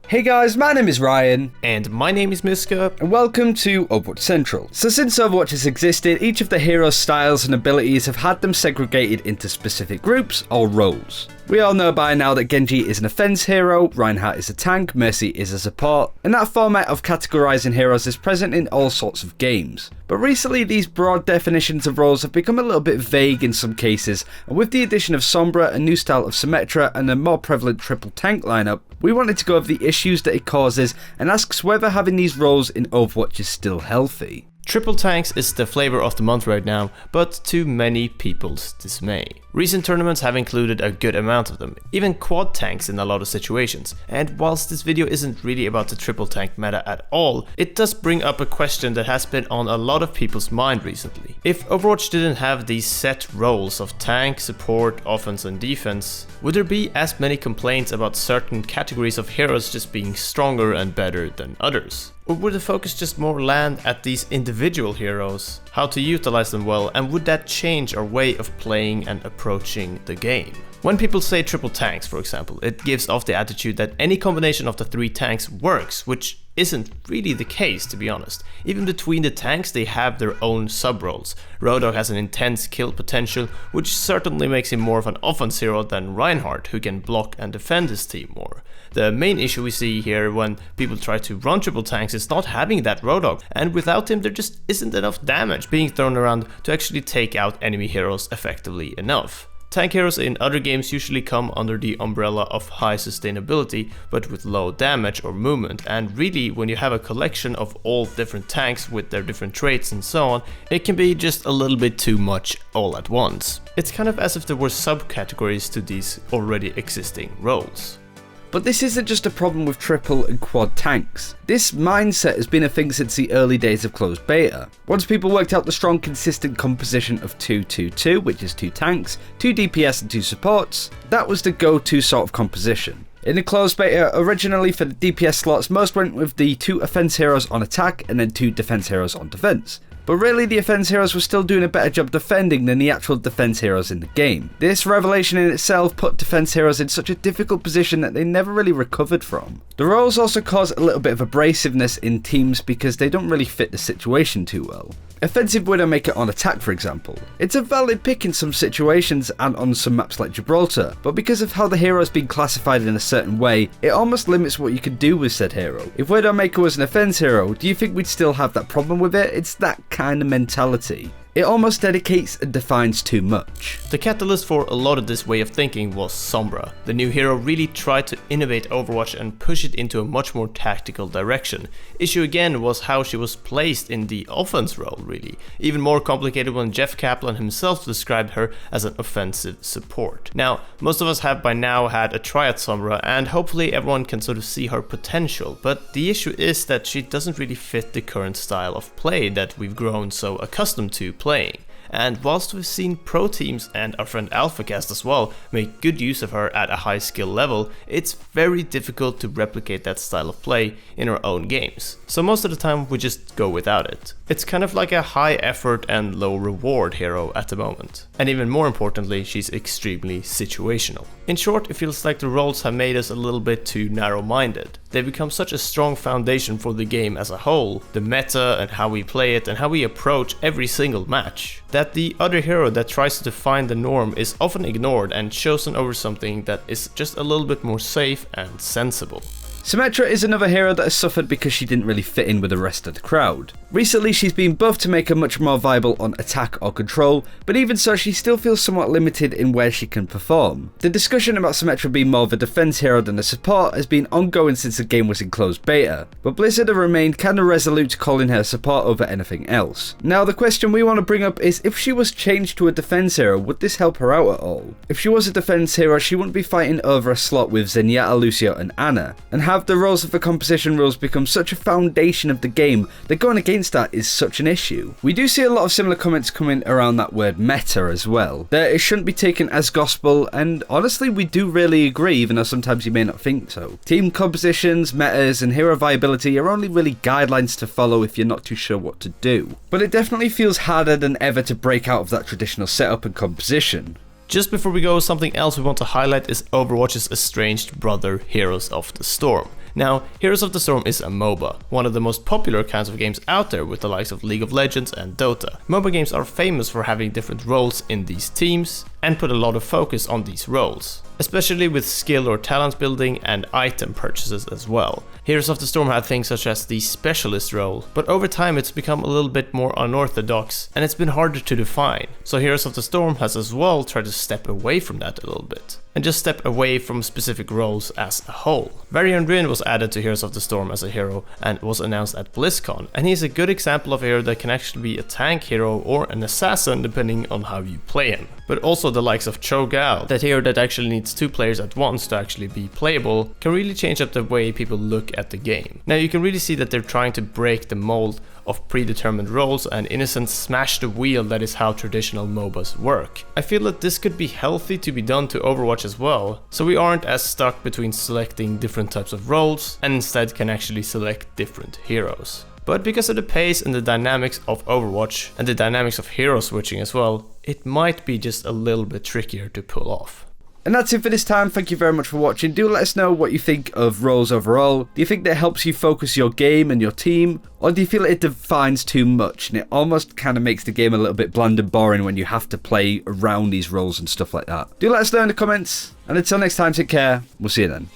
Hey guys, my name is Ryan. And my name is Miska. And welcome to Overwatch Central. So since Overwatch has existed, each of the heroes' styles and abilities have had them segregated into specific groups or roles. We all know by now that Genji is an offense hero, Reinhardt is a tank, Mercy is a support, and that format of categorizing heroes is present in all sorts of games. But recently these broad definitions of roles have become a little bit vague in some cases, and with the addition of Sombra, a new style of Symetra, and a more prevalent triple tank lineup, we wanted to go over the issues that it causes and asks whether having these roles in Overwatch is still healthy. Triple tanks is the flavor of the month right now, but to many people's dismay. Recent tournaments have included a good amount of them, even quad tanks in a lot of situations. And whilst this video isn't really about the triple tank meta at all, it does bring up a question that has been on a lot of people's mind recently. If Overwatch didn't have these set roles of tank, support, offense and defense, would there be as many complaints about certain categories of heroes just being stronger and better than others? Or would the focus just more land at these individual heroes, how to utilize them well, and would that change our way of playing and approaching the game? When people say triple tanks, for example, it gives off the attitude that any combination of the three tanks works, which isn't really the case, to be honest. Even between the tanks, they have their own sub-roles. Roadhog has an intense kill potential, which certainly makes him more of an offense hero than Reinhardt, who can block and defend his team more. The main issue we see here when people try to run triple tanks is not having that Roadhog, and without him there just isn't enough damage being thrown around to actually take out enemy heroes effectively enough. Tank heroes in other games usually come under the umbrella of high sustainability, but with low damage or movement, and really when you have a collection of all different tanks with their different traits and so on, it can be just a little bit too much all at once. It's kind of as if there were subcategories to these already existing roles. But this isn't just a problem with triple and quad tanks. This mindset has been a thing since the early days of closed beta. Once people worked out the strong consistent composition of 2-2-2, which is 2 tanks, 2 DPS and 2 supports, that was the go-to sort of composition. In the closed beta, originally for the DPS slots, most went with the 2 offense heroes on attack and then 2 defense heroes on defense. But really the offense heroes were still doing a better job defending than the actual defense heroes in the game. This revelation in itself put defense heroes in such a difficult position that they never really recovered from. The roles also cause a little bit of abrasiveness in teams because they don't really fit the situation too well. Offensive Widowmaker on attack, for example. It's a valid pick in some situations and on some maps like Gibraltar, but because of how the hero has been classified in a certain way, it almost limits what you can do with said hero. If Widowmaker was an offense hero, do you think we'd still have that problem with it? It's that kind of mentality. It almost dedicates and defines too much. The catalyst for a lot of this way of thinking was Sombra. The new hero really tried to innovate Overwatch and push it into a much more tactical direction. Issue again was how she was placed in the offense role really. Even more complicated when Jeff Kaplan himself described her as an offensive support. Now, most of us have by now had a try at Sombra and hopefully everyone can sort of see her potential, but the issue is that she doesn't really fit the current style of play that we've grown so accustomed to playing. And whilst we've seen pro teams and our friend AlphaCast as well make good use of her at a high skill level, it's very difficult to replicate that style of play in our own games. So most of the time we just go without it. It's kind of like a high effort and low reward hero at the moment. And even more importantly, she's extremely situational. In short, it feels like the roles have made us a little bit too narrow-minded. They've become such a strong foundation for the game as a whole, the meta and how we play it and how we approach every single match, that the other hero that tries to define the norm is often ignored and chosen over something that is just a little bit more safe and sensible. Symetra is another hero that has suffered because she didn't really fit in with the rest of the crowd. Recently she's been buffed to make her much more viable on attack or control, but even so she still feels somewhat limited in where she can perform. The discussion about Symetra being more of a defense hero than a support has been ongoing since the game was in closed beta, but Blizzard have remained kinda resolute calling her support over anything else. Now the question we want to bring up is if she was changed to a defense hero, would this help her out at all? If she was a defense hero, she wouldn't be fighting over a slot with Zenyatta, Lucio and Ana, and have the roles of the composition rules become such a foundation of the game that going against that is such an issue. We do see a lot of similar comments coming around that word meta as well, that it shouldn't be taken as gospel, and honestly we do really agree, even though sometimes you may not think so. Team compositions, metas and hero viability are only really guidelines to follow if you're not too sure what to do. But it definitely feels harder than ever to break out of that traditional setup and composition. Just before we go, something else we want to highlight is Overwatch's estranged brother, Heroes of the Storm. Now, Heroes of the Storm is a MOBA, one of the most popular kinds of games out there with the likes of League of Legends and Dota. MOBA games are famous for having different roles in these teams and put a lot of focus on these roles, especially with skill or talent building and item purchases as well. Heroes of the Storm had things such as the specialist role, but over time it's become a little bit more unorthodox and it's been harder to define. So Heroes of the Storm has as well tried to step away from that a little bit, and just step away from specific roles as a whole. Varian Rin was added to Heroes of the Storm as a hero and was announced at BlizzCon, and he's a good example of a hero that can actually be a tank hero or an assassin depending on how you play him. But also the likes of Cho'Gall, that hero that actually needs 2 players at once to actually be playable, can really change up the way people look at the game. Now you can really see that they're trying to break the mold of predetermined roles and in a sense smash the wheel that is how traditional MOBAs work. I feel that this could be healthy to be done to Overwatch as well, so we aren't as stuck between selecting different types of roles and instead can actually select different heroes. But because of the pace and the dynamics of Overwatch and the dynamics of hero switching as well, it might be just a little bit trickier to pull off. And that's it for this time. Thank you very much for watching. Do let us know what you think of roles overall. Do you think that helps you focus your game and your team? Or do you feel it defines too much and it almost kind of makes the game a little bit bland and boring when you have to play around these roles and stuff like that? Do let us know in the comments. And until next time, take care. We'll see you then.